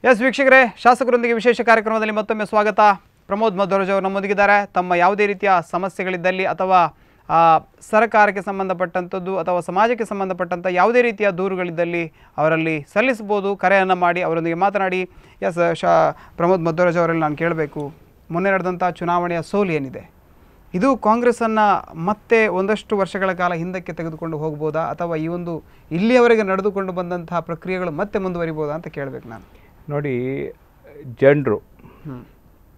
S ವೀಕ್ಷಕರೇ, ಶಾಸಕರೊಂದಿಗೆ ವಿಶೇಷ ಕಾರ್ಯಕ್ರಮದಲ್ಲಿ ಮತ್ತೊಮ್ಮೆ ಸ್ವಾಗತ. ಪ್ರಮೋದ್ ಮಧ್ವರಾಜ್ ಅವರು ನಮ್ಮೊಂದಿಗಿದ್ದಾರೆ. ತಮ್ಮ ಯಾವುದೇ ರೀತಿಯ ಸಮಸ್ಯೆಗಳಿದ್ದಲ್ಲಿ ಅಥವಾ ಸರ್ಕಾರಕ್ಕೆ ಸಂಬಂಧಪಟ್ಟಂಥದ್ದು ಅಥವಾ ಸಮಾಜಕ್ಕೆ ಸಂಬಂಧಪಟ್ಟಂಥ ಯಾವುದೇ ರೀತಿಯ ದೂರುಗಳಿದ್ದಲ್ಲಿ ಅವರಲ್ಲಿ ಸಲ್ಲಿಸಬಹುದು. ಕರೆಯನ್ನು ಮಾಡಿ ಅವರೊಂದಿಗೆ ಮಾತನಾಡಿ. ಎಸ್ ಪ್ರಮೋದ್ ಮಧ್ವರಾಜ್ ಅವರಲ್ಲಿ ನಾನು ಕೇಳಬೇಕು, ಮೊನ್ನೆ ನಡೆದಂಥ ಚುನಾವಣೆಯ ಸೋಲು ಏನಿದೆ, ಇದು ಕಾಂಗ್ರೆಸ್ಸನ್ನು ಮತ್ತೆ ಒಂದಷ್ಟು ವರ್ಷಗಳ ಕಾಲ ಹಿಂದಕ್ಕೆ ತೆಗೆದುಕೊಂಡು ಹೋಗ್ಬೋದಾ ಅಥವಾ ಈ ಒಂದು ಇಲ್ಲಿಯವರೆಗೆ ನಡೆದುಕೊಂಡು ಬಂದಂತಹ ಪ್ರಕ್ರಿಯೆಗಳು ಮತ್ತೆ ಮುಂದುವರಿಬೋದಾ ಅಂತ ಕೇಳಬೇಕು ನಾನು. ನೋಡಿ, ಜನರು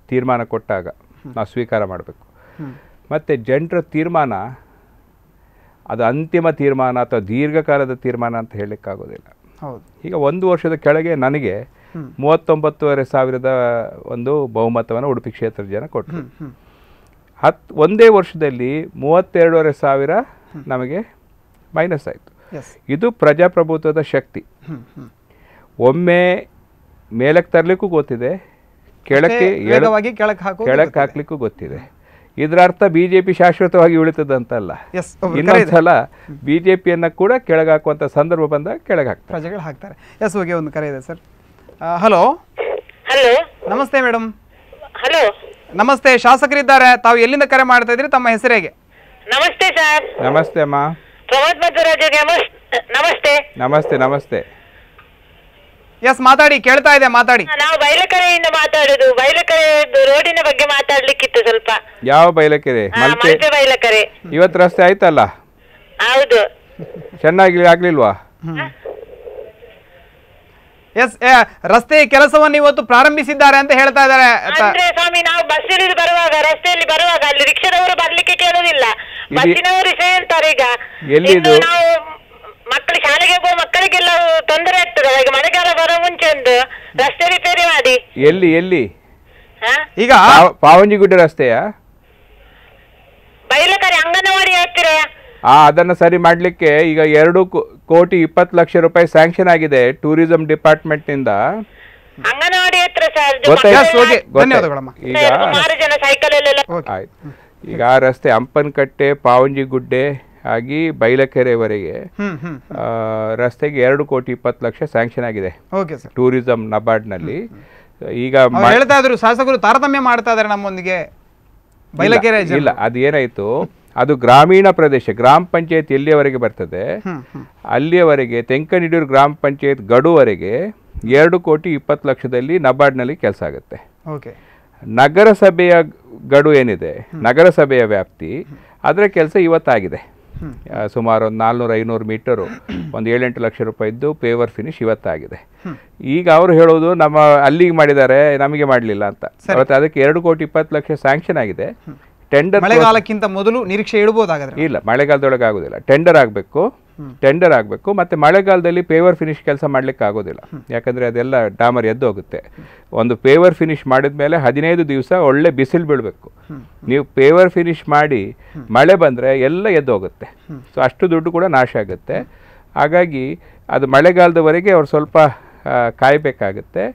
ತೀರ್ಮಾನ ಕೊಟ್ಟಾಗ ನಾವು ಸ್ವೀಕಾರ ಮಾಡಬೇಕು. ಮತ್ತು ಜನರ ತೀರ್ಮಾನ ಅದು ಅಂತಿಮ ತೀರ್ಮಾನ ಅಥವಾ ದೀರ್ಘಕಾಲದ ತೀರ್ಮಾನ ಅಂತ ಹೇಳಲಿಕ್ಕಾಗೋದಿಲ್ಲ. ಹೌದು. ಈಗ 1 ವರ್ಷದ ಕೆಳಗೆ ನನಗೆ 39,500 ಒಂದು ಬಹುಮತವನ್ನು ಉಡುಪಿ ಕ್ಷೇತ್ರದ ಜನ ಕೊಟ್ಟರು. ಒಂದೇ ವರ್ಷದಲ್ಲಿ 32,500 ನಮಗೆ ಮೈನಸ್ ಆಯಿತು. ಇದು ಪ್ರಜಾಪ್ರಭುತ್ವದ ಶಕ್ತಿ. ಒಮ್ಮೆ ಮೇಲಕ್ಕೆ ತರಲಿಕ್ಕೂ ಗೊತ್ತಿದೆ, ಕೆಳಕ್ಕೆ ಹಾಕ್ಲಿಕ್ಕೂ ಗೊತ್ತಿದೆ. ಇದರ ಅರ್ಥ ಬಿಜೆಪಿ ಶಾಶ್ವತವಾಗಿ ಉಳಿತದಂತಲ್ಲ. ಇನ್ನೊಂದ್ಸಲ ಬಿಜೆಪಿಯನ್ನ ಕೂಡ ಕೆಳಗೆ ಹಾಕುವಂತ ಸಂದರ್ಭ ಬಂದಾಗ ಕೆಳಗೆ ಹಾಕ್ತಾರೆ, ಪ್ರಜೆಗಳು ಹಾಕ್ತಾರೆ. ಎಸ್, ಹೋಗಿ ಒಂದು ಕರೆ ಇದೆ ಸರ್. ಹಲೋ ಹಲೋ, ನಮಸ್ತೆ ಮೇಡಮ್. ಹಲೋ ನಮಸ್ತೆ, ಶಾಸಕರಿದ್ದಾರೆ. ತಾವು ಎಲ್ಲಿಂದ ಕರೆ ಮಾಡ್ತಾ ಇದ್ರಿ? ತಮ್ಮ ಹೆಸರೇಗೆ? ನಮಸ್ತೆ ಸರ್. ನಮಸ್ತೆ ಅಮ್ಮ. ಪ್ರಮೋದ್ ಮಧ್ವರಾಜ್ ನಮಸ್ತೆ. ನಮಸ್ತೆ ನಮಸ್ತೆ. ಎಸ್, ಮಾತಾಡಿ, ಕೇಳ್ತಾ ಇದೆ, ಮಾತಾಡಿ. ನಾವು ಬೈಲಕೆರೆಯಿಂದ ಮಾತಾಡುದು. ಬೈಲಕೆರೆ ರೋಡಿನ ಬಗ್ಗೆ ಮಾತಾಡ್ಲಿಕ್ಕಿತ್ತು ಸ್ವಲ್ಪ. ಯಾವ ಬೈಲಕೆರೆ? ಮಲ್ಪೆ ಬೈಲಕೆರೆ. ಇವತ್ತು ರಸ್ತೆ ಆಯ್ತಲ್ಲ? ಹೌದು. ಚೆನ್ನಾಗಿ ಆಗ್ಲಿಲ್ವಾ? ಎಸ್, ರಸ್ತೆ ಕೆಲಸವನ್ನು ಇವತ್ತು ಪ್ರಾರಂಭಿಸಿದ್ದಾರೆ ಅಂತ ಹೇಳ್ತಾ ಇದ್ದಾರೆ. ಅಂದ್ರೆ ಸ್ವಾಮಿ, ನಾವು ಬಸ್ ಇಳಿದು ಬರುವಾಗ, ರಸ್ತೆಯಲ್ಲಿ ಬರುವಾಗ ಅಲ್ಲಿ ರಿಕ್ಷಾದವರು ಬರ್ಲಿಕ್ಕೆ ಕೇಳುದಿಲ್ಲ, ಬಸ್ಸಿನವರು ವಿಷಯ ಹೇಳ್ತಾರೆ. ಈಗ ಎಲ್ಲಿದು? ನಾವು ಮಕ್ಕಳು ಶಾಲೆಗೆ ಹೋಗುವ ಮಕ್ಕಳಿಗೆಲ್ಲ ತೊಂದರೆ ಆಗ್ತದೆ. ಈಗ ಮಳೆಗಾಲ ಬರೋ ಮುಂಚೆ ಒಂದು ರಸ್ತೆ ರಿಪೇರಿ ಮಾಡಿ. ಎಲ್ಲಿ ಎಲ್ಲಿ? ಈಗ ಪಾವಂಜಿಗುಡ್ಡ ರಸ್ತೆಯಾ? ಬೈಲಕೆರೆ ಅಂಗನವಾಡಿ ಹತ್ತಿರ. ಅದನ್ನು ಸರಿ ಮಾಡಲಿಕ್ಕೆ ಈಗ 2,20,00,000 ರೂಪಾಯಿ ಸ್ಯಾಂಕ್ಷನ್ ಆಗಿದೆ ಟೂರಿಸಂ ಡಿಪಾರ್ಟ್ಮೆಂಟ್ ನಿಂದ. ಅಂಗನವಾಡಿ ಹತ್ರ ಸರ್. ಈಗ ಸುಮಾರು ಜನ ಸೈಕಲ್ ಆಯ್ತು. ಈಗ ಆ ರಸ್ತೆ ಹಂಪನಕಟ್ಟೆ ಪಾವಂಜಿಗುಡ್ಡೆ ಆಗಿ ಬೈಲಕೆರೆವರೆಗೆ ರಸ್ತೆಗೆ 2,20,00,000 ಸ್ಯಾಂಕ್ಷನ್ ಆಗಿದೆ ಟೂರಿಸಂ ನಬಾರ್ಡ್ನಲ್ಲಿ. ಈಗ ಹೇಳ್ತಾ ಇದ್ರು ಶಾಸಕರು ತಾರತಮ್ಯ ಮಾಡ್ತಾ ಇದ್ದಾರೆ ನಮ್ಮೊಂದಿಗೆ. ಬೈಲಕೆರೆ ಇಲ್ಲ, ಅದು ಏನಾಯ್ತು, ಅದು ಗ್ರಾಮೀಣ ಪ್ರದೇಶ, ಗ್ರಾಮ ಪಂಚಾಯತ್ ಎಲ್ಲಿಯವರೆಗೆ ಬರ್ತದೆ ಅಲ್ಲಿಯವರೆಗೆ ತೆಂಕನಿಡೂರು ಗ್ರಾಮ ಪಂಚಾಯತ್ ಗಡುವರೆಗೆ 2,20,00,000 ನಬಾರ್ಡ್ನಲ್ಲಿ ಕೆಲಸ ಆಗುತ್ತೆ. ನಗರಸಭೆಯ ಗಡು ಏನಿದೆ, ನಗರಸಭೆಯ ವ್ಯಾಪ್ತಿ, ಅದರ ಕೆಲಸ ಇವತ್ತಾಗಿದೆ. ಸುಮಾರು ಒಂದು 400-500 ಮೀಟರು, ಒಂದು 7-8 ಲಕ್ಷ ರೂಪಾಯಿದ್ದು ಪೇವರ್ ಫಿನಿಶ್ ಇವತ್ತಾಗಿದೆ. ಈಗ ಅವರು ಹೇಳೋದು ನಮ್ಮ ಅಲ್ಲಿಗೆ ಮಾಡಿದ್ದಾರೆ, ನಮಗೆ ಮಾಡಲಿಲ್ಲ ಅಂತ. ಅದಕ್ಕೆ 2,20,00,000 ಸ್ಯಾಂಕ್ಷನ್ ಆಗಿದೆ. ಟೆಂಡರ್ ಮಳೆಗಾಲಕ್ಕಿಂತ ಮೊದಲು ನಿರೀಕ್ಷೆ ಇಡಬಹುದಾಗಿದೆ. ಇಲ್ಲ, ಮಳೆಗಾಲದೊಳಗೆ ಆಗೋದಿಲ್ಲ. ಟೆಂಡರ್ ಆಗಬೇಕು. ಮತ್ತೆ ಮಳೆಗಾಲದಲ್ಲಿ ಪೇವರ್ ಫಿನಿಶ್ ಕೆಲಸ ಮಾಡ್ಲಿಕ್ಕೆ ಆಗೋದಿಲ್ಲ, ಯಾಕಂದ್ರೆ ಅದೆಲ್ಲ ಡಾಮರ್ ಎದ್ದು ಹೋಗುತ್ತೆ. ಒಂದು ಪೇವರ್ ಫಿನಿಶ್ ಮಾಡಿದ ಮೇಲೆ 15 ದಿವಸ ಒಳ್ಳೆ ಬಿಸಿಲು ಬೀಳಬೇಕು. ನೀವು ಪೇವರ್ ಫಿನಿಶ್ ಮಾಡಿ ಮಳೆ ಬಂದ್ರೆ ಎಲ್ಲ ಎದ್ದು ಹೋಗುತ್ತೆ. ಸೊ ಅಷ್ಟು ದುಡ್ಡು ಕೂಡ ನಾಶ ಆಗುತ್ತೆ. ಹಾಗಾಗಿ ಅದು ಮಳೆಗಾಲದವರೆಗೆ ಅವ್ರು ಸ್ವಲ್ಪ ಕಾಯಬೇಕಾಗುತ್ತೆ.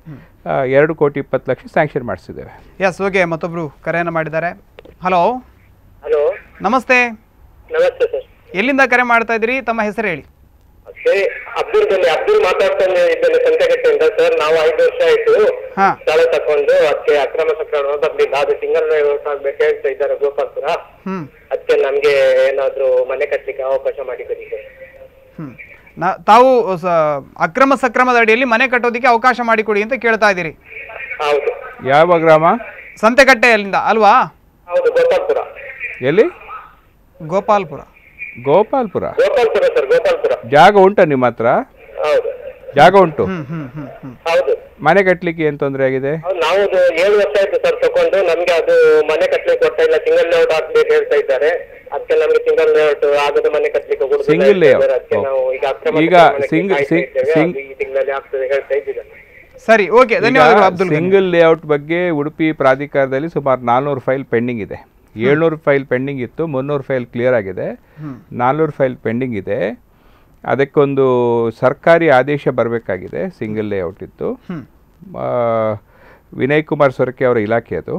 2,20,00,000 ಸ್ಯಾಂಕ್ಷನ್ ಮಾಡಿಸಿದ್ದೇವೆ. Yes, okay. ಮತ್ತೊಬ್ರು ಕರೆಯನ್ನು ಮಾಡಿದ್ದಾರೆ. ಹಲೋ. ಹಲೋ, ನಮಸ್ತೆ. ನಮಸ್ತೆ ಸರ್. ಎಲ್ಲಿಂದ ಕರೆ ಮಾಡ್ತಾ ಇದ್ದೀರಿ? ತಮ್ಮ ಹೆಸರು ಹೇಳಿ. ಅಬ್ದುಲ್ ಮಾತಾಡ್ತಾನೆ ಇದ್ದೇನೆ ಸಂತೆಗಟ್ಟೆಯಿಂದ. ಸರ್, ನಾವು 5 ವರ್ಷ ಆಯ್ತು ಸ್ಥಳ ತಕೊಂಡು ಅದಕ್ಕೆ ಅಕ್ರಮ ಸಕ್ರಮ ಬರ್ಲಿಲ್ಲ. ಅದು ಸಿಂಗಲ್ ಆಗ್ಬೇಕು ಹೇಳ್ತಾ ಇದ್ದಾರೆ ಗೋಪಾಲ್ಪುರ. ಅದಕ್ಕೆ ನಮ್ಗೆ ಏನಾದ್ರು ಮನೆ ಕಟ್ಲಿಕ್ಕೆ ಅವಕಾಶ ಮಾಡಿಕೊಡಿ ಸರ್. ತಾವು ಅಕ್ರಮ ಸಕ್ರಮದ ಅಡಿಯಲ್ಲಿ ಮನೆ ಕಟ್ಟೋದಿಕ್ಕೆ ಅವಕಾಶ ಮಾಡಿಕೊಡಿ ಅಂತ ಕೇಳ್ತಾ ಇದ್ದೀರಿ? ಹೌದು. ಯಾವ ಗ್ರಾಮ? ಸಂತೆಕಟ್ಟೆಯಲ್ಲಿಂದ ಅಲ್ವಾ? ಹೌದು, ಗೋಪಾಲ್ಪುರ. ಎಲ್ಲಿ? ಗೋಪಾಲ್ಪುರ ಸರ್, ಗೋಪಾಲ್ಪುರ. ಜಾಗ ಉಂಟಾ ನಿಮ್ಮ ಹತ್ರ? ಹೌದು, ಜಾಗ ಉಂಟು. ಹೌದು. ಮನೆ ಕಟ್ಲಿಕ್ಕೆ ಏನ್ ತೊಂದರೆ ಆಗಿದೆ? ನಾವು 7 ವರ್ಷ ಆಯ್ತು ಸರ್ ತಕೊಂಡು. ನಮ್ಗೆ ಅದು ಮನೆ ಕಟ್ಲಿಕ್ಕೆ ಕೊಡ್ತಾ ಇಲ್ಲ. ಸಿಂಗಲ್ ಲೇಔಟ್ ಹಾಕ್ಬೇಕು ಹೇಳ್ತಾ ಇದ್ದಾರೆ. ಅದಕ್ಕೆ ನಮ್ಗೆ ಸಿಂಗಲ್ ಲೇಔಟ್ ಆಗದ ಮನೆ ಕಟ್ಲಿಕ್ಕೆ ಸಿಂಗಲ್ ಲೇಔಟ್ ಈಗ ಈ ತಿಂಗಳಲ್ಲಿ ಆಗ್ತದೆ ಹೇಳ್ತಾ ಇದ್ದೀರಾ. ಸರಿ, ಓಕೆ, ಧನ್ಯವಾದಗಳು ಅಬ್ದುಲ್. ಸಿಂಗಲ್ ಲೇಔಟ್ ಬಗ್ಗೆ ಉಡುಪಿ ಪ್ರಾಧಿಕಾರದಲ್ಲಿ ಸುಮಾರು 400 ಫೈಲ್ ಪೆಂಡಿಂಗ್ ಇದೆ. 700 ಫೈಲ್ ಪೆಂಡಿಂಗ್ ಇತ್ತು, 300 ಫೈಲ್ ಕ್ಲಿಯರ್ ಆಗಿದೆ, 400 ಫೈಲ್ ಪೆಂಡಿಂಗ್ ಇದೆ. ಅದಕ್ಕೊಂದು ಸರ್ಕಾರಿ ಆದೇಶ ಬರಬೇಕಾಗಿದೆ. ಸಿಂಗಲ್ ಲೇಔಟ್ ಇತ್ತು. ವಿನಯ್ ಕುಮಾರ್ ಸೊರಕೆ ಅವರ ಇಲಾಖೆ ಅದು.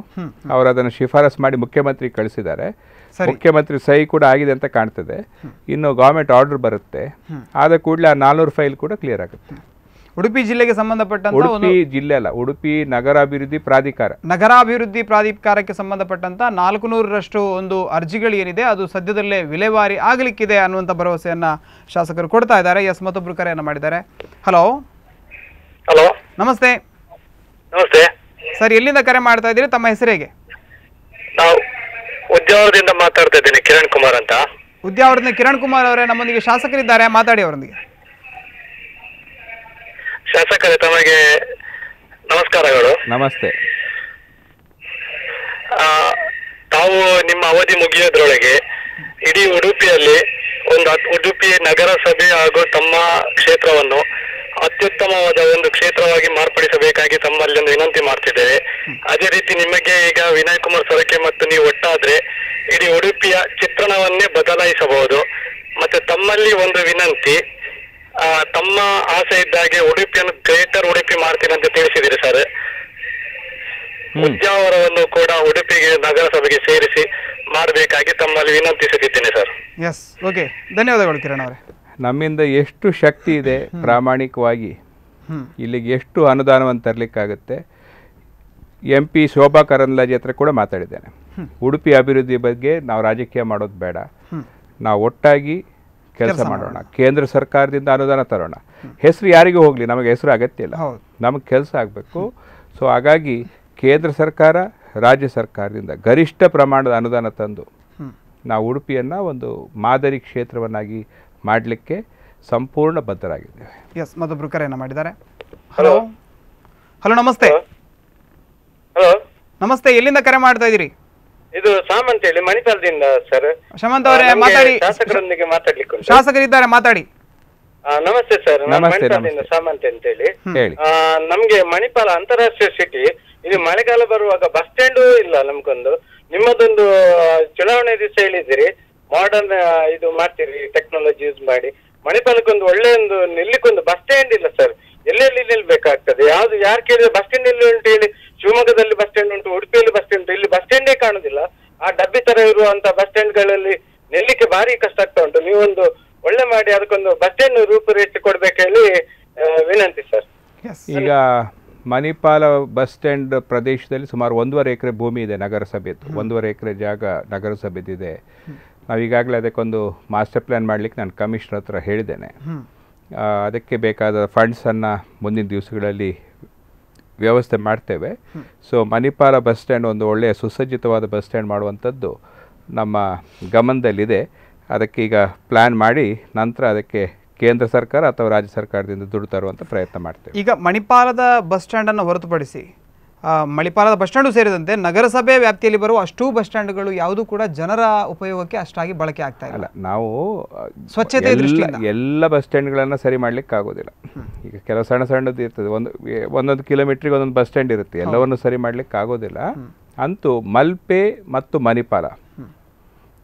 ಅವರು ಅದನ್ನು ಶಿಫಾರಸ್ ಮಾಡಿ ಮುಖ್ಯಮಂತ್ರಿ ಕಳಿಸಿದ್ದಾರೆ. ಮುಖ್ಯಮಂತ್ರಿ ಸಹಿ ಕೂಡ ಆಗಿದೆ ಅಂತ ಕಾಣ್ತದೆ. ಇನ್ನು ಗವರ್ಮೆಂಟ್ ಆರ್ಡರ್ ಬರುತ್ತೆ, ಆದ ಕೂಡಲೇ ಆ 400 ಫೈಲ್ ಕೂಡ ಕ್ಲಿಯರ್ ಆಗುತ್ತೆ. ಉಡುಪಿ ಜಿಲ್ಲೆಗೆ ಸಂಬಂಧಪಟ್ಟಂತ ಉಡುಪಿ ಜಿಲ್ಲೆ ಅಲ್ಲ, ಉಡುಪಿ ನಗರಾಭಿವೃದ್ಧಿ ಪ್ರಾಧಿಕಾರ, ನಗರಾಭಿವೃದ್ಧಿ ಪ್ರಾಧಿಕಾರಕ್ಕೆ ಸಂಬಂಧಪಟ್ಟಂತ 400ರಷ್ಟು ಒಂದು ಅರ್ಜಿಗಳು ಏನಿದೆ ಅದು ಸದ್ಯದಲ್ಲೇ ವಿಲೇವಾರಿ ಆಗಲಿಕ್ಕಿದೆ ಅನ್ನುವಂಥ ಭರವಸೆಯನ್ನ ಶಾಸಕರು ಕೊಡ್ತಾ ಇದ್ದಾರೆ. ಎಸ್, ಮತ್ತೊಬ್ರು ಕರೆಯನ್ನು ಮಾಡಿದ್ದಾರೆ. ಹಲೋ ಹಲೋ, ನಮಸ್ತೆ. ನಮಸ್ತೆ ಸರ್, ಎಲ್ಲಿಂದ ಕರೆ ಮಾಡ್ತಾ ಇದ್ದೀರಿ? ತಮ್ಮ ಹೆಸರು ಹೇಗೆ? ನಾವು ಉದ್ಯಾವರದಿಂದ ಮಾತಾಡ್ತಾ ಇದ್ದೀನಿ, ಕಿರಣ್ ಕುಮಾರ್ ಅಂತ. ಉದ್ಯಾವರದಿಂದ ಕಿರಣ್ ಕುಮಾರ್ ಅವರೇ, ನಮ್ಮೊಂದಿಗೆ ಶಾಸಕರಿದ್ದಾರೆ, ಮಾತಾಡಿ ಅವರೊಂದಿಗೆ. ಶಾಸಕರೇ, ತಮಗೆ ನಮಸ್ಕಾರಗಳು. ನಮಸ್ತೆ. ತಾವು ನಿಮ್ಮ ಅವಧಿ ಮುಗಿಯೋದ್ರೊಳಗೆ ಇಡೀ ಉಡುಪಿಯಲ್ಲಿ ಉಡುಪಿ ನಗರಸಭೆ ಹಾಗೂ ತಮ್ಮ ಕ್ಷೇತ್ರವನ್ನು ಅತ್ಯುತ್ತಮವಾದ ಒಂದು ಕ್ಷೇತ್ರವಾಗಿ ಮಾರ್ಪಡಿಸಬೇಕಾಗಿ ತಮ್ಮಲ್ಲಿ ಒಂದು ವಿನಂತಿ ಮಾಡ್ತಿದ್ದೇವೆ. ಅದೇ ರೀತಿ ನಿಮಗೆ ಈಗ ವಿನಯ್ ಕುಮಾರ್ ಸೊರಕೆ ಮತ್ತು ನೀವು ಒಟ್ಟಾದ್ರೆ ಇಡೀ ಉಡುಪಿಯ ಚಿತ್ರಣವನ್ನೇ ಬದಲಾಯಿಸಬಹುದು. ಮತ್ತೆ ತಮ್ಮಲ್ಲಿ ಒಂದು ವಿನಂತಿ, ತಮ್ಮ ಆಸೆ ಇದ್ದಾಗೆ ಉಡುಪಿಯನ್ನು ಗ್ರೇಟರ್ ಉಡುಪಿ ಮಾಡ್ತೀನಿ ಅಂತ ತಿಳಿಸಿದಿರಿ ಸರ್. ಉದ್ಯಾವರವನ್ನು ಕೂಡ ಉಡುಪಿಗೆ ನಗರಸಭೆಗೆ ಸೇರಿಸಿ ಮಾಡಬೇಕಾಗಿ ತಮ್ಮಲ್ಲಿ ವಿನಂತಿಸುತ್ತಿದ್ದೇನೆ ಸರ್. ಎಸ್, ಓಕೆ, ಧನ್ಯವಾದಗಳು ಕಿರಣ್ ಅವರೇ. ನಮ್ಮಿಂದ ಎಷ್ಟು ಶಕ್ತಿ ಇದೆ ಪ್ರಾಮಾಣಿಕವಾಗಿ ಇಲ್ಲಿಗೆ ಎಷ್ಟು ಅನುದಾನವನ್ನು ತರಲಿಕ್ಕಾಗುತ್ತೆ. MP ಶೋಭಾ ಕರಂದ್ಲಾಜೆ ಹತ್ರ ಕೂಡ ಮಾತಾಡಿದ್ದೇನೆ. ಉಡುಪಿ ಅಭಿವೃದ್ಧಿ ಬಗ್ಗೆ ನಾವು ರಾಜಕೀಯ ಮಾಡೋದು ಬೇಡ, ನಾವು ಒಟ್ಟಾಗಿ ಕೆಲಸ ಮಾಡೋಣ, ಕೇಂದ್ರ ಸರ್ಕಾರದಿಂದ ಅನುದಾನ ತರೋಣ. ಹೆಸರು ಯಾರಿಗೂ ಹೋಗಲಿ, ನಮಗೆ ಹೆಸರು ಅಗತ್ಯ ಇಲ್ಲ, ನಮಗೆ ಕೆಲಸ ಆಗಬೇಕು. ಸೊ ಹಾಗಾಗಿ ಕೇಂದ್ರ ಸರ್ಕಾರ ರಾಜ್ಯ ಸರ್ಕಾರದಿಂದ ಗರಿಷ್ಠ ಪ್ರಮಾಣದ ಅನುದಾನ ತಂದು ನಾವು ಉಡುಪಿಯನ್ನು ಒಂದು ಮಾದರಿ ಕ್ಷೇತ್ರವನ್ನಾಗಿ ಮಾಡಲಿಕ್ಕೆ ಸಂಪೂರ್ಣ ಬದ್ಧರಾಗಿದ್ದೇವೆ. ಎಸ್, ಮತ್ತೊಬ್ರು ಕರೆಯನ್ನು ಮಾಡಿದ್ದಾರೆ. ಹಲೋ ಹಲೋ, ನಮಸ್ತೆ. ಹಲೋ ನಮಸ್ತೆ, ಎಲ್ಲಿಂದ ಕರೆ ಮಾಡ್ತಾ ಇದ್ದೀರಿ? ಇದು ಸಾಮಂತ್ ಹೇಳಿ, ಮಣಿಪಾಲದಿಂದ ಸರ್. ಶಮಂತ್ ಅವರೇ, ಮಾತಾಡಿ. ಶಾಸಕರೊಂದಿಗೆ ಮಾತಾಡ್ಲಿಕ್ಕೆ ಶಾಸಕರಿದ್ದಾರೆ, ಮಾತಾಡಿ. ನಮಸ್ತೆ ಸರ್, ನಾನು ನಮಸ್ತೆ, ಮಣಿಪಾಲದಿಂದ ಸಾಮಂತ್ ಅಂತ ಹೇಳಿ. ಹೇಳಿ. ನಮ್ಗೆ ಮಣಿಪಾಲ ಅಂತಾರಾಷ್ಟ್ರೀಯ ಸಿಟಿ, ಇದು ಮಳೆಗಾಲ ಬರುವಾಗ ಬಸ್ ಸ್ಟ್ಯಾಂಡು ಇಲ್ಲ ನಮ್ಗೊಂದು. ನಿಮ್ಮದೊಂದು ಚುನಾವಣೆ ದಿವಸ ಹೇಳಿದಿರಿ ಮಾಡರ್ನ್ ಇದು ಮಾಡ್ತೀರಿ, ಟೆಕ್ನಾಲಜಿ ಯೂಸ್ ಮಾಡಿ. ಮಣಿಪಾಲಕ್ಕೊಂದು ಒಳ್ಳೆ ಒಂದು ನಿಲ್ಲಿಕ್ಕೊಂದು ಬಸ್ ಸ್ಟ್ಯಾಂಡ್ ಇಲ್ಲ ಸರ್. ಎಲ್ಲೆಲ್ಲಿ ನಿಲ್ಬೇಕಾಗ್ತದೆ, ಯಾವ್ದು ಯಾರು ಕೇಳಿದ್ರೆ ಬಸ್ ಸ್ಟ್ಯಾಂಡ್ ಎಲ್ಲಿ ಉಂಟು ಹೇಳಿ. ಶಿವಮೊಗ್ಗದಲ್ಲಿ ಬಸ್ ಸ್ಟ್ಯಾಂಡ್ ಉಂಟು, ಉಡುಪಿಯಲ್ಲಿ ಬಸ್ ಸ್ಟ್ಯಾಂಡ್ ಉಂಟು, ಇಲ್ಲಿ ಬಸ್ ಸ್ಟ್ಯಾಂಡೇ ಕಾಣುದಿಲ್ಲ. ಆ ಡಬ್ಬಿ ತರ ಇರುವಂತ ಬಸ್ ಸ್ಟ್ಯಾಂಡ್ ಗಳಲ್ಲಿ ನಿಲ್ಲಿಕ್ಕೆ ಭಾರಿ ಕಷ್ಟ ಆಗ್ತಾ ಉಂಟು. ನೀವೊಂದು ಒಳ್ಳೆ ಮಾಡಿ ಅದಕ್ಕೊಂದು ಬಸ್ ಸ್ಟ್ಯಾಂಡ್ ರೂಪುರೇಷೆ ಕೊಡ್ಬೇಕು ಹೇಳಿ ವಿನಂತಿ ಸರ್. ಈಗ ಮಣಿಪಾಲ ಬಸ್ ಸ್ಟ್ಯಾಂಡ್ ಪ್ರದೇಶದಲ್ಲಿ ಸುಮಾರು 1.5 ಎಕರೆ ಭೂಮಿ ಇದೆ ನಗರಸಭೆದು. 1.5 ಎಕರೆ ಜಾಗ ನಗರಸಭೆದಿದೆ. ನಾವು ಈಗಾಗಲೇ ಅದಕ್ಕೊಂದು ಮಾಸ್ಟರ್ ಪ್ಲ್ಯಾನ್ ಮಾಡಲಿಕ್ಕೆ ನಾನು ಕಮಿಷನರ್ ಹತ್ರ ಹೇಳಿದ್ದೇನೆ. ಅದಕ್ಕೆ ಬೇಕಾದ ಫಂಡ್ಸನ್ನು ಮುಂದಿನ ದಿವಸಗಳಲ್ಲಿ ವ್ಯವಸ್ಥೆ ಮಾಡ್ತೇವೆ. ಸೊ ಮಣಿಪಾಲ ಬಸ್ ಸ್ಟ್ಯಾಂಡ್ ಒಂದು ಒಳ್ಳೆಯ ಸುಸಜ್ಜಿತವಾದ ಬಸ್ ಸ್ಟ್ಯಾಂಡ್ ಮಾಡುವಂಥದ್ದು ನಮ್ಮ ಗಮನದಲ್ಲಿದೆ. ಅದಕ್ಕೆ ಈಗ ಪ್ಲ್ಯಾನ್ ಮಾಡಿ ನಂತರ ಅದಕ್ಕೆ ಕೇಂದ್ರ ಸರ್ಕಾರ ಅಥವಾ ರಾಜ್ಯ ಸರ್ಕಾರದಿಂದ ದುಡ್ಡು ತರುವಂಥ ಪ್ರಯತ್ನ ಮಾಡ್ತೇವೆ. ಈಗ ಮಣಿಪಾಲದ ಬಸ್ ಸ್ಟ್ಯಾಂಡನ್ನು ಹೊರತುಪಡಿಸಿ ಮಣಿಪಾಲದ ಬಸ್ ಸ್ಟ್ಯಾಂಡು ಸೇರಿದಂತೆ ನಗರಸಭೆ ವ್ಯಾಪ್ತಿಯಲ್ಲಿ ಬರುವ ಅಷ್ಟೂ ಬಸ್ ಸ್ಟ್ಯಾಂಡ್ಗಳು ಯಾವುದೂ ಕೂಡ ಜನರ ಉಪಯೋಗಕ್ಕೆ ಅಷ್ಟಾಗಿ ಬಳಕೆ ಆಗ್ತಾ ಇಲ್ಲ. ನಾವು ಸ್ವಚ್ಛತೆ ಎಲ್ಲ ಬಸ್ ಸ್ಟ್ಯಾಂಡ್ಗಳನ್ನು ಸರಿ ಮಾಡ್ಲಿಕ್ಕೆ ಆಗೋದಿಲ್ಲ. ಈಗ ಕೆಲವು ಸಣ್ಣ ಸಣ್ಣದು ಇರ್ತದೆ, ಒಂದೊಂದು ಕಿಲೋಮೀಟ್ರಿಗೆ ಒಂದೊಂದು ಬಸ್ ಸ್ಟ್ಯಾಂಡ್ ಇರುತ್ತೆ, ಎಲ್ಲವನ್ನು ಸರಿ ಮಾಡ್ಲಿಕ್ಕೆ ಆಗೋದಿಲ್ಲ. ಅಂತೂ ಮಲ್ಪೆ ಮತ್ತು ಮಣಿಪಾಲ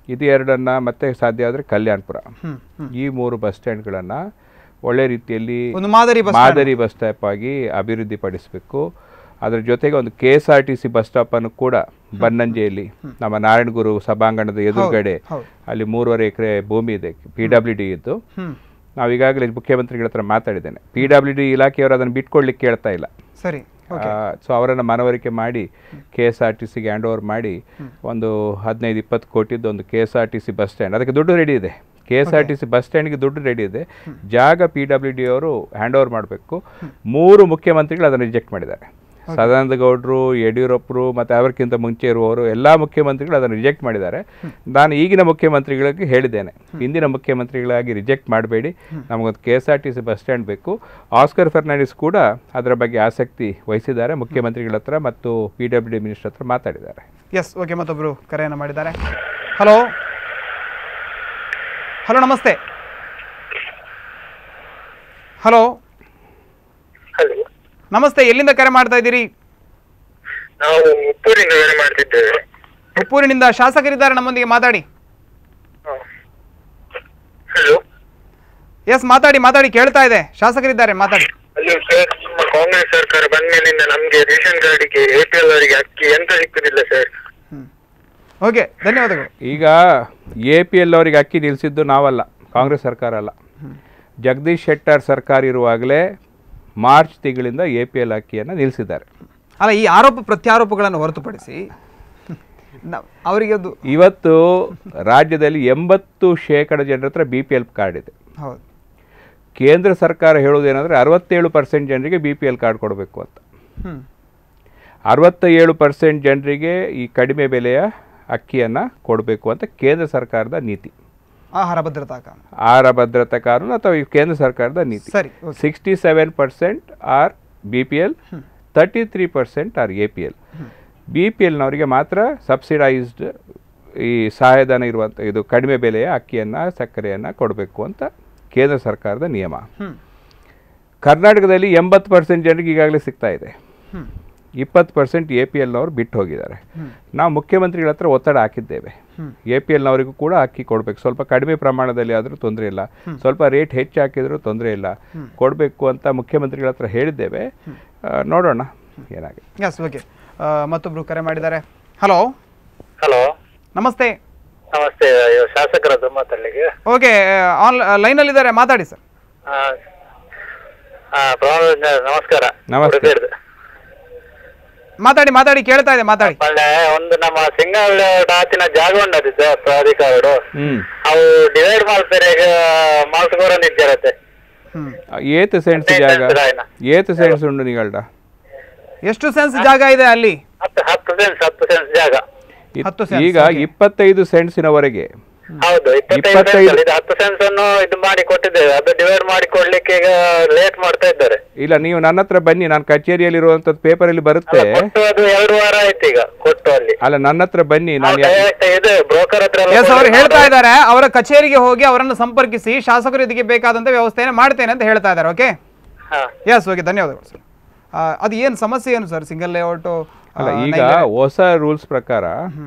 ಇದು ಎರಡನ್ನು, ಮತ್ತೆ ಸಾಧ್ಯ ಆದರೆ ಕಲ್ಯಾಣಪುರ, ಈ 3 ಬಸ್ ಸ್ಟ್ಯಾಂಡ್ಗಳನ್ನು ಒಳ್ಳೆ ರೀತಿಯಲ್ಲಿ ಮಾದರಿ ಬಸ್ ಸ್ಟಾಪ್ ಆಗಿ ಅಭಿವೃದ್ಧಿ ಪಡಿಸಬೇಕು. ಅದರ ಜೊತೆಗೆ ಒಂದು KSRTC ಬಸ್ ಸ್ಟಾಪನ್ನು ಕೂಡ ಬನ್ನಂಜೆಯಲ್ಲಿ ನಮ್ಮ ನಾರಾಯಣಗುರು ಸಭಾಂಗಣದ ಎದುರುಗಡೆ ಅಲ್ಲಿ 3.5 ಎಕರೆ ಭೂಮಿ ಇದೆ, PWD ಇದ್ದು. ನಾವು ಈಗಾಗಲೇ ಮುಖ್ಯಮಂತ್ರಿಗಳ ಹತ್ರ ಮಾತಾಡಿದ್ದೇನೆ. PWD ಇಲಾಖೆಯವರು ಅದನ್ನು ಬಿಟ್ಕೊಡ್ಲಿಕ್ಕೆ ಕೇಳ್ತಾ ಇಲ್ಲ. ಸರಿ. ಸೊ ಅವರನ್ನು ಮನವರಿಕೆ ಮಾಡಿ KSRTCಗೆ ಹ್ಯಾಂಡ್ ಓವರ್ ಮಾಡಿ ಒಂದು 15-20 ಕೋಟಿದ್ದು ಒಂದು KSRTC ಬಸ್ ಸ್ಟ್ಯಾಂಡ್, ಅದಕ್ಕೆ ದುಡ್ಡು ರೆಡಿ ಇದೆ. KSRTC ಬಸ್ ಸ್ಟ್ಯಾಂಡ್ಗೆ ದುಡ್ಡು ರೆಡಿ ಇದೆ, ಜಾಗ PWD ಅವರು ಹ್ಯಾಂಡ್ ಓವರ್ ಮಾಡಬೇಕು. 3 ಮುಖ್ಯಮಂತ್ರಿಗಳು ಅದನ್ನು ರಿಜೆಕ್ಟ್ ಮಾಡಿದ್ದಾರೆ. ಸದಾನಂದ ಗೌಡರು, ಯಡಿಯೂರಪ್ಪರು ಮತ್ತು ಅವರಿಗಿಂತ ಮುಂಚೆ ಇರುವವರು ಎಲ್ಲ ಮುಖ್ಯಮಂತ್ರಿಗಳು ಅದನ್ನು ರಿಜೆಕ್ಟ್ ಮಾಡಿದ್ದಾರೆ. ನಾನು ಈಗಿನ ಮುಖ್ಯಮಂತ್ರಿಗಳಿಗೆ ಹೇಳಿದ್ದೇನೆ, ಹಿಂದಿನ ಮುಖ್ಯಮಂತ್ರಿಗಳಾಗಿ ರಿಜೆಕ್ಟ್ ಮಾಡಬೇಡಿ, ನಮಗೊಂದು KSRTC ಬಸ್ ಸ್ಟ್ಯಾಂಡ್ ಬೇಕು. ಆಸ್ಕರ್ ಫರ್ನಾಂಡಿಸ್ ಕೂಡ ಅದರ ಬಗ್ಗೆ ಆಸಕ್ತಿ ವಹಿಸಿದ್ದಾರೆ, ಮುಖ್ಯಮಂತ್ರಿಗಳ ಹತ್ರ ಮತ್ತು PWD ಮಿನಿಸ್ಟರ್ ಹತ್ರ ಮಾತಾಡಿದ್ದಾರೆ. ಎಸ್, ಓಕೆ, ಮತ್ತೊಬ್ಬರು ಕರೆಯನ್ನು ಮಾಡಿದ್ದಾರೆ. ಹಲೋ ಹಲೋ, ನಮಸ್ತೆ. ಹಲೋ ನಮಸ್ತೆ, ಎಲ್ಲಿಂದ ಕರೆ ಮಾಡ್ತಾ ಇದ್ದೀರಿ? ನಾವು ಉಪ್ಪೂರಿಂದ ಕರೆ ಮಾಡ್ತಿದ್ದೇವೆ. ಉಪ್ಪೂರಿನಿಂದ ಶಾಸಕರಿದ್ದಾರೆ, ನಮ್ಮೊಂದಿಗೆ ಮಾತಾಡಿ. ಹಲೋ. ಎಸ್, ಮಾತಾಡಿ, ಕೇಳ್ತಾ ಇದೆ. ಶಾಸಕರಿದ್ದಾರೆ, ಮಾತಾಡಿ. ಹಲೋ ಸರ್, ನಿಮ್ಮ ಕಾಂಗ್ರೆಸ್ ಸರ್ಕಾರ ಬಂದ ಮೇಲಿಂದ ನಮ್ಗೆ ರೇಷನ್ ಕಾರ್ಡಿಗೆ APL ಅವರಿಗೆ ಅಕ್ಕಿ ಎಂತ ಸಿಕ್ಕುದಿಲ್ಲ ಸರ್. ಓಕೆ, ಧನ್ಯವಾದಗಳು. ಈಗ APL ಅವರಿಗೆ ಅಕ್ಕಿ ನಿಲ್ಲಿಸಿದ್ದು ನಾವಲ್ಲ, ಕಾಂಗ್ರೆಸ್ ಸರ್ಕಾರ ಅಲ್ಲ. ಜಗದೀಶ್ ಶೆಟ್ಟರ್ ಸರ್ಕಾರ ಇರುವಾಗಲೇ ಮಾರ್ಚ್ ತಿಂಗಳಿಂದ APL ಅಕ್ಕಿಯನ್ನು ನಿಲ್ಲಿಸಿದ್ದಾರೆ. ಅಲ್ಲ, ಈ ಆರೋಪ ಪ್ರತ್ಯಾರೋಪಗಳನ್ನು ಹೊರತುಪಡಿಸಿ ಅವರಿಗೆ ಅದು ಇವತ್ತು ರಾಜ್ಯದಲ್ಲಿ 80% ಜನರ ಹತ್ರ BPL ಕಾರ್ಡ್ ಇದೆ. ಹೌದು. ಕೇಂದ್ರ ಸರ್ಕಾರ ಹೇಳೋದೇನೆಂದರೆ 67% ಜನರಿಗೆ BPL ಕಾರ್ಡ್ ಕೊಡಬೇಕು ಅಂತ. 67% ಜನರಿಗೆ ಈ ಕಡಿಮೆ ಬೆಲೆಯ ಅಕ್ಕಿಯನ್ನು ಕೊಡಬೇಕು ಅಂತ ಕೇಂದ್ರ ಸರ್ಕಾರದ ನೀತಿ. ಆಹಾರ ಭದ್ರತಾ ಕಾನೂನು ಅಥವಾ ಈ ಕೇಂದ್ರ ಸರ್ಕಾರದ ನೀತಿ. 67% ಆರ್ BPL, 33% ಆರ್ APL. BPLನವರಿಗೆ ಮಾತ್ರ ಸಬ್ಸಿಡೈಸ್ಡ್ ಈ ಸಹಾಯಧನ ಇರುವಂಥ ಇದು ಕಡಿಮೆ ಬೆಲೆಯ ಅಕ್ಕಿಯನ್ನು ಸಕ್ಕರೆಯನ್ನು ಕೊಡಬೇಕು ಅಂತ ಕೇಂದ್ರ ಸರ್ಕಾರದ ನಿಯಮ. ಕರ್ನಾಟಕದಲ್ಲಿ 80% ಜನರಿಗೆ ಈಗಾಗಲೇ ಸಿಗ್ತಾ ಇದೆ. 20% APLನವರು ಬಿಟ್ಟು ಹೋಗಿದ್ದಾರೆ. ನಾವು ಮುಖ್ಯಮಂತ್ರಿಗಳ ಹತ್ರ ಒತ್ತಡ ಹಾಕಿದ್ದೇವೆ, APLನವರಿಗೂ ಕೂಡ ಅಕ್ಕಿ ಕೊಡಬೇಕು, ಸ್ವಲ್ಪ ಕಡಿಮೆ ಪ್ರಮಾಣದಲ್ಲಿ ಆದರೂ ತೊಂದರೆ ಇಲ್ಲ, ಸ್ವಲ್ಪ ರೇಟ್ ಹೆಚ್ಚು ಹಾಕಿದರೂ ತೊಂದರೆ ಇಲ್ಲ, ಕೊಡಬೇಕು ಅಂತ ಮುಖ್ಯಮಂತ್ರಿಗಳ ಹತ್ರ ಹೇಳಿದ್ದೇವೆ. ನೋಡೋಣ ಏನಾಗಿದೆ. Yes, okay. ಮತ್ತೊಬ್ರು ಕರೆ ಮಾಡಿದ್ದಾರೆ. ಹಲೋ. ಹಲೋ, ನಮಸ್ತೆ. ನಮಸ್ತೆ, ಶಾಸಕರದ್ದು ಮಾತಾಡ್ಲಿಕ್ಕೆ. ಓಕೆ, ಲೈನಲ್ಲಿ ಇದ್ದಾರೆ, ಮಾತಾಡಿ ಸರ್. ನಮಸ್ಕಾರ. ನಮಸ್ತೆ. ಮಾತಾಡಿ ಕೇಳ್ತಾ ಇದೆ, ಮಾತಾಡಿ. ಒಂದು ನಮ್ಮ ಸಿಂಗಲ್ ಆಚಿನ ಜಾಗ ಉಂಟು ಸರ್, ಪ್ರಾಧಿಕಾರಡು ಅವು ಡಿವೈಡ್ ಮಾಡ್ತಾರೆ, ಮಾಡ್ಸ್ಕೊರಂದಿದ್ದಾರತ್ತೆ. ಏತ್ ಸೆನ್ಸ್ ಜಾಗ, ಏತ್ ಸೆನ್ಸ್ ಉಂಟು ನಿಗಳ್ಡ? ಎಷ್ಟು ಸೆನ್ಸ್ ಜಾಗ ಇದೆ ಅಲ್ಲಿ? 10 ಸೆನ್ಸ್ ಜಾಗ. ಈಗ 25 ಸೆಂಟ್ಸಿನವರೆಗೆ. ಹೌದು, 25 10 ಸೆನ್ಸ್ ಅನ್ನು ಇದು ಮಾಡಿ ಕೊಟ್ಟಿದ್ದೇವೆ. ಅದು ಡಿವೈಡ್ ಮಾಡಿ ಕೊಡ್ಲಿಕ್ಕೆ ಈಗ ಲೇಟ್ ಮಾಡ್ತಾ ಇದ್ದಾರೆ. ಇಲ್ಲ, ನೀವು ನನ್ನ ಹತ್ರ ಬನ್ನಿ, ನಾನು ಕಚೇರಿಯಲ್ಲಿ ಇರುವಂತದ್ದು ಪೇಪರ್ ಅಲ್ಲಿ ಬರುತ್ತೆ. ಅದು 2 ವಾರ ಆಯ್ತು ಈಗ ಕೊಟ್ಟು ಅಲ್ಲಿ. ಅಲ್ಲ, ನನ್ನ ಹತ್ರ ಬನ್ನಿ, ನಾನು ಇದು ಬ್ರೋಕರ್ ಹತ್ರ ಅವರು ಹೇಳ್ತಾ ಇದ್ದಾರೆ, ಅವರ ಕಚೇರಿಗೆ ಹೋಗಿ ಅವರನ್ನು ಸಂಪರ್ಕಿಸಿ ಶಾಸಕರು ಇದಕ್ಕೆ ಬೇಕಾದಂತ ವ್ಯವಸ್ಥೆಯನ್ನು ಮಾಡ್ತೇನೆ ಅಂತ ಹೇಳ್ತಾ ಇದ್ದಾರೆ. ಓಕೆ, ಎಸ್, ಓಕೆ, ಧನ್ಯವಾದಗಳು ಸರ್. ಅದು ಏನು ಸಮಸ್ಯೆ ಏನು ಸರ್ ಸಿಂಗಲ್ ಲೇಔಟ್? ಅಲ್ಲ, ಈಗ ಹೊಸ ರೂಲ್ಸ್ ಪ್ರಕಾರ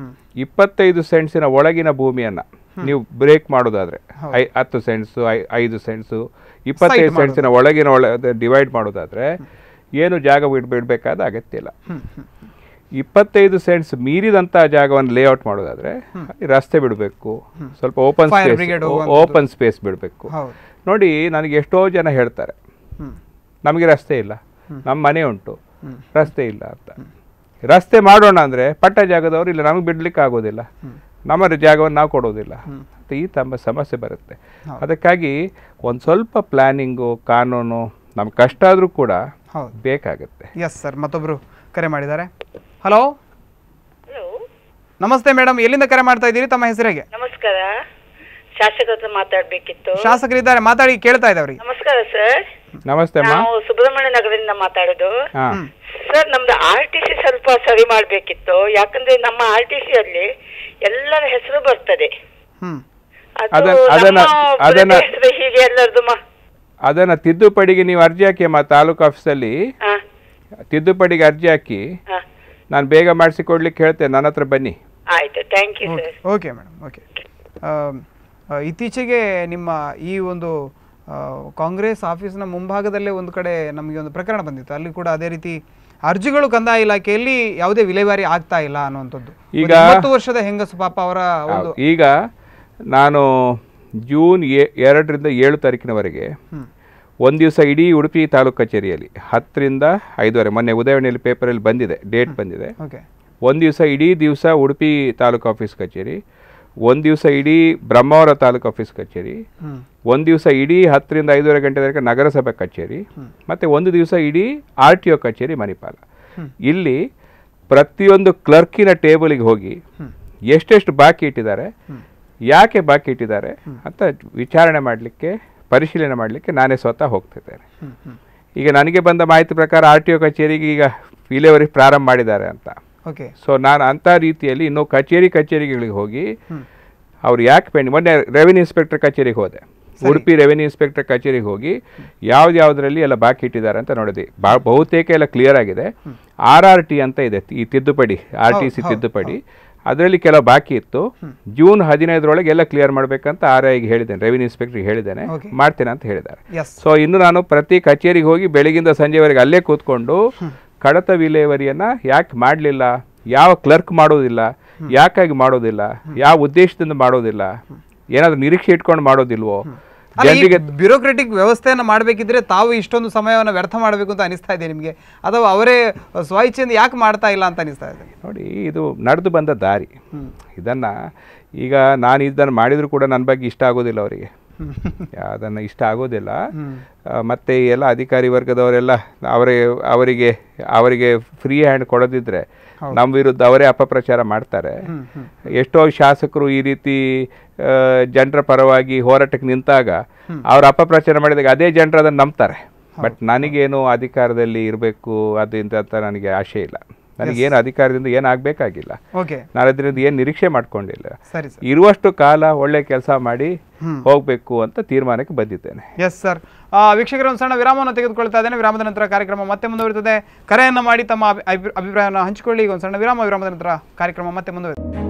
25 ಸೆಂಟ್ಸಿನ ಒಳಗಿನ ಭೂಮಿಯನ್ನ ನೀವು ಬ್ರೇಕ್ ಮಾಡೋದಾದ್ರೆ 10 ಸೆಂಟ್ಸ್, 5 ಸೆಂಟ್ಸ್, 25 ಸೆಂಟ್ಸಿನ ಒಳಗಿನ ಡಿವೈಡ್ ಮಾಡೋದಾದ್ರೆ ಏನು ಜಾಗ ಬಿಡಬೇಕಾದ ಅಗತ್ಯ ಇಲ್ಲ. 25 ಸೆಂಟ್ಸ್ ಮೀರಿದಂಥ ಜಾಗವನ್ನು ಲೇಔಟ್ ಮಾಡೋದಾದ್ರೆ ರಸ್ತೆ ಬಿಡಬೇಕು, ಸ್ವಲ್ಪ ಓಪನ್ ಸ್ಪೇಸ್ ಬಿಡಬೇಕು. ನೋಡಿ, ನನಗೆ ಎಷ್ಟೋ ಜನ ಹೇಳ್ತಾರೆ ನಮಗೆ ರಸ್ತೆ ಇಲ್ಲ, ನಮ್ಮ ಮನೆ ಉಂಟು, ರಸ್ತೆ ಇಲ್ಲ ಅಂತ. ರಸ್ತೆ ಮಾಡೋಣ ಅಂದರೆ ಪಟ್ಟ ಜಾಗದವರು ಇಲ್ಲ, ನಮಗೆ ಬಿಡ್ಲಿಕ್ಕೆ ಆಗೋದಿಲ್ಲ, ನಮ್ಮ ಜಾಗವನ್ನು ನಾವು ಕೊಡೋದಿಲ್ಲ ಅಂತ ಈ ಸಮಸ್ಯೆ ಬರುತ್ತೆ. ಅದಕ್ಕಾಗಿ ಒಂದು ಸ್ವಲ್ಪ ಪ್ಲಾನಿಂಗು, ಕಾನೂನು ನಮ್ಗೆ ಕಷ್ಟ ಆದರೂ ಕೂಡ ಬೇಕಾಗುತ್ತೆ. ಎಸ್ ಸರ್, ಮತ್ತೊಬ್ರು ಕರೆ ಮಾಡಿದ್ದಾರೆ. ಹಲೋ, ನಮಸ್ತೆ ಮೇಡಮ್, ಎಲ್ಲಿಂದ ಕರೆ ಮಾಡ್ತಾ ಇದ್ದೀರಿ? ತಮ್ಮ ಹೆಸರಿಗೆ? ನಮಸ್ಕಾರ, ಶಾಸಕರ ಹತ್ರ ಮಾತಾಡ್ಬೇಕಿತ್ತು. ಶಾಸಕರಿದ್ದಾರೆ, ಮಾತಾಡಿ, ಕೇಳ್ತಾ ಇದೆ ಅವ್ರಿಗೆ. ನಮಸ್ಕಾರ ಸರ್. ನಮಸ್ತೆ. ನಾವು ಸುಬ್ರಹ್ಮಣ್ಯ ನಗರದಿಂದ ಮಾತಾಡೋದು ಸರ್. ನಮ್ದು RTC ಸ್ವಲ್ಪ ಸರಿ ಮಾಡ್ಬೇಕಿತ್ತು, ಯಾಕಂದ್ರೆ ನಮ್ಮ RTC ಅಲ್ಲಿ ಎಲ್ಲರ ಹೆಸರು ಬರ್ತದೆ. ಹೀಗೆ ಎಲ್ಲರದು ಅದನ್ನ ತಿದ್ದುಪಡಿಗೆ ನೀವು ಅರ್ಜಿ ಹಾಕಿ ತಾಲೂಕು ಆಫೀಸಲ್ಲಿ ತಿದ್ದುಪಡಿಗೆ ಅರ್ಜಿ ಹಾಕಿ ನಾನು ಬೇಗ ಮಾಡಿಸಿಕೊಡ್ಲಿಕ್ಕೆ ಹೇಳ್ತೇನೆ, ನನ್ನ ಹತ್ರ ಬನ್ನಿ. ಆಯ್ತು, thank you sir. Okay madam, okay. ಇತ್ತೀಚೆಗೆ ನಿಮ್ಮ ಈ ಒಂದು ಕಾಂಗ್ರೆಸ್ ಆಫೀಸ್ನ ಮುಂಭಾಗದಲ್ಲೇ ಒಂದು ಕಡೆ ನಮಗೆ ಒಂದು ಪ್ರಕರಣ ಬಂದಿತ್ತು. ಅಲ್ಲಿ ಕೂಡ ಅದೇ ರೀತಿ ಅರ್ಜಿಗಳು ಕಂದಾಯ ಇಲಾಖೆಯಲ್ಲಿ ಯಾವುದೇ ವಿಲೇವಾರಿ ಆಗ್ತಾ ಇಲ್ಲ ಅನ್ನುವಂಥದ್ದು. ಈಗ 20 ವರ್ಷದ ಹೆಂಗಸು ಪಾಪ ಅವರ ಒಂದು. ಈಗ ನಾನು ಜೂನ್ 2ರಿಂದ 7 ತಾರೀಕಿನವರೆಗೆ ಒಂದು ದಿವಸ ಇಡೀ ಉಡುಪಿ ತಾಲೂಕು ಕಚೇರಿಯಲ್ಲಿ 10 ರಿಂದ 5 ಮೊನ್ನೆ ಉದಯವಾಣಿಯಲ್ಲಿ ಪೇಪರಲ್ಲಿ ಬಂದಿದೆ, ಡೇಟ್ ಬಂದಿದೆ. ಒಂದು ದಿವಸ ಇಡೀ ದಿವಸ ಉಡುಪಿ ತಾಲೂಕು ಆಫೀಸ್ ಕಚೇರಿ, ಒಂದು ದಿವಸ ಇಡೀ ಬ್ರಹ್ಮಾವರ ತಾಲೂಕು ಆಫೀಸ್ ಕಚೇರಿ, ಒಂದು ದಿವಸ ಇಡೀ 10 ರಿಂದ 5:30 ಗಂಟೆ ತನಕ ನಗರಸಭೆ ಕಚೇರಿ, ಮತ್ತು ಒಂದು ದಿವಸ ಇಡೀ RTO ಕಚೇರಿ ಮಣಿಪಾಲ. ಇಲ್ಲಿ ಪ್ರತಿಯೊಂದು ಕ್ಲರ್ಕಿನ ಟೇಬಲಿಗೆ ಹೋಗಿ ಎಷ್ಟೆಷ್ಟು ಬಾಕಿ ಇಟ್ಟಿದ್ದಾರೆ, ಯಾಕೆ ಬಾಕಿ ಇಟ್ಟಿದ್ದಾರೆ ಅಂತ ವಿಚಾರಣೆ ಮಾಡಲಿಕ್ಕೆ, ಪರಿಶೀಲನೆ ಮಾಡಲಿಕ್ಕೆ ನಾನೇ ಸ್ವತಃ ಹೋಗ್ತಿದ್ದೇನೆ. ಈಗ ನನಗೆ ಬಂದ ಮಾಹಿತಿ ಪ್ರಕಾರ RTO ಕಚೇರಿಗೆ ಈಗ ವಿಲೇವಾರಿ ಪ್ರಾರಂಭ ಮಾಡಿದ್ದಾರೆ ಅಂತ. ಸೊ ನಾನು ಅಂಥ ರೀತಿಯಲ್ಲಿ ಇನ್ನೂ ಕಚೇರಿಗಳಿಗೆ ಹೋಗಿ ಅವ್ರು ಯಾಕೆ ಮೊನ್ನೆ ರೆವಿನ್ಯೂ ಇನ್ಸ್ಪೆಕ್ಟರ್ ಕಚೇರಿಗೆ ಹೋದೆ, ಉಡುಪಿ ರೆವಿನ್ಯೂ ಇನ್ಸ್ಪೆಕ್ಟರ್ ಕಚೇರಿಗೆ ಹೋಗಿ ಯಾವುದ್ಯಾವುದರಲ್ಲಿ ಎಲ್ಲ ಬಾಕಿ ಇಟ್ಟಿದ್ದಾರೆ ಅಂತ ನೋಡಿದ್ವಿ. ಬಹುತೇಕ ಎಲ್ಲ ಕ್ಲಿಯರ್ ಆಗಿದೆ. RRT ಅಂತ ಇದೆ, ಈ ತಿದ್ದುಪಡಿ RTC ತಿದ್ದುಪಡಿ, ಅದರಲ್ಲಿ ಕೆಲವು ಬಾಕಿ ಇತ್ತು. ಜೂನ್ 15ರೊಳಗೆ ಎಲ್ಲ ಕ್ಲಿಯರ್ ಮಾಡಬೇಕಂತ RIಗೆ ಹೇಳಿದ್ದೇನೆ, ರೆವಿನ್ಯೂ ಇನ್ಸ್ಪೆಕ್ಟರ್ಗೆ ಹೇಳಿದ್ದೇನೆ, ಮಾಡ್ತೇನೆ ಅಂತ ಹೇಳಿದ್ದಾರೆ. ಸೊ ಇನ್ನು ನಾನು ಪ್ರತಿ ಕಚೇರಿಗೆ ಹೋಗಿ ಬೆಳಗಿಂದ ಸಂಜೆವರೆಗೆ ಅಲ್ಲೇ ಕೂತ್ಕೊಂಡು ಕಡತ ವಿಲೇವಾರಿಯನ್ನು ಯಾಕೆ ಮಾಡಲಿಲ್ಲ, ಯಾವ ಕ್ಲರ್ಕ್ ಮಾಡೋದಿಲ್ಲ, ಯಾಕಾಗಿ ಮಾಡೋದಿಲ್ಲ, ಯಾವ ಉದ್ದೇಶದಿಂದ ಮಾಡೋದಿಲ್ಲ, ಏನಾದರೂ ನಿರೀಕ್ಷೆ ಇಟ್ಕೊಂಡು ಮಾಡೋದಿಲ್ವೋ, ಜನರಿಗೆ ಬ್ಯೂರೋಕ್ರೆಟಿಕ್ ವ್ಯವಸ್ಥೆಯನ್ನು ಮಾಡಬೇಕಿದ್ರೆ ತಾವು ಇಷ್ಟೊಂದು ಸಮಯವನ್ನು ವ್ಯರ್ಥ ಮಾಡಬೇಕು ಅಂತ ಅನಿಸ್ತಾ ಇದೆ ನಿಮಗೆ, ಅಥವಾ ಅವರೇ ಸ್ವಇಚ್ಛೆಯಿಂದ ಯಾಕೆ ಮಾಡ್ತಾ ಇಲ್ಲ ಅಂತ ಅನಿಸ್ತಾ ಇದೆ? ನೋಡಿ, ಇದು ನಡೆದು ಬಂದ ದಾರಿ. ಇದನ್ನು ಈಗ ನಾನು ಇದನ್ನು ಮಾಡಿದರೂ ಕೂಡ ನನ್ನ ಬಗ್ಗೆ ಇಷ್ಟ ಆಗೋದಿಲ್ಲ ಅವರಿಗೆ, ಅದನ್ನು ಇಷ್ಟ ಆಗೋದಿಲ್ಲ. ಮತ್ತು ಎಲ್ಲ ಅಧಿಕಾರಿ ವರ್ಗದವರೆಲ್ಲ ಅವರಿಗೆ ಫ್ರೀ ಹ್ಯಾಂಡ್ ಕೊಡೋದಿದ್ರೆ ನಮ್ಮ ವಿರುದ್ಧ ಅವರೇ ಅಪಪ್ರಚಾರ ಮಾಡ್ತಾರೆ. ಎಷ್ಟೋ ಶಾಸಕರು ಈ ರೀತಿ ಜನರ ಪರವಾಗಿ ಹೋರಾಟಕ್ಕೆ ನಿಂತಾಗ ಅವ್ರು ಅಪಪ್ರಚಾರ ಮಾಡಿದಾಗ ಅದೇ ಜನರು ಅದನ್ನು ನಂಬ್ತಾರೆ. ಬಟ್ ನನಗೇನು ಅಧಿಕಾರದಲ್ಲಿ ಇರಬೇಕು ಅದು ಇಂತ ಅಂತ ನನಗೆ ಆಶೆ ಇಲ್ಲ. ನನಗೇನು ಅಧಿಕಾರದಿಂದ ಏನಾಗಬೇಕಾಗಿಲ್ಲ, ನಾನು ಅದರಿಂದ ಏನು ನಿರೀಕ್ಷೆ ಮಾಡ್ಕೊಂಡಿಲ್ಲ. ಇರುವಷ್ಟು ಕಾಲ ಒಳ್ಳೆ ಕೆಲಸ ಮಾಡಿ ಹೋಗಬೇಕು ಅಂತ ತೀರ್ಮಾನಕ್ಕೆ ಬಂದಿದ್ದೇನೆ. Yes sir. ವೀಕ್ಷಕರು, ಒಂದು ಸಣ್ಣ ವಿರಾಮವನ್ನು ತೆಗೆದುಕೊಳ್ತಾ ಇದ್ದೇನೆ. ವಿರಾಮದ ನಂತರ ಕಾರ್ಯಕ್ರಮ ಮತ್ತೆ ಮುಂದುವರಿಯುತ್ತದೆ. ಕರೆಯನ್ನು ಮಾಡಿ ತಮ್ಮ ಅಭಿಪ್ರಾಯವನ್ನು ಹಂಚಿಕೊಳ್ಳಿ. ಈಗ ಒಂದು ಸಣ್ಣ ವಿರಾಮದ ನಂತರ ಕಾರ್ಯಕ್ರಮ ಮತ್ತೆ ಮುಂದುವರಿಯುತ್ತದೆ.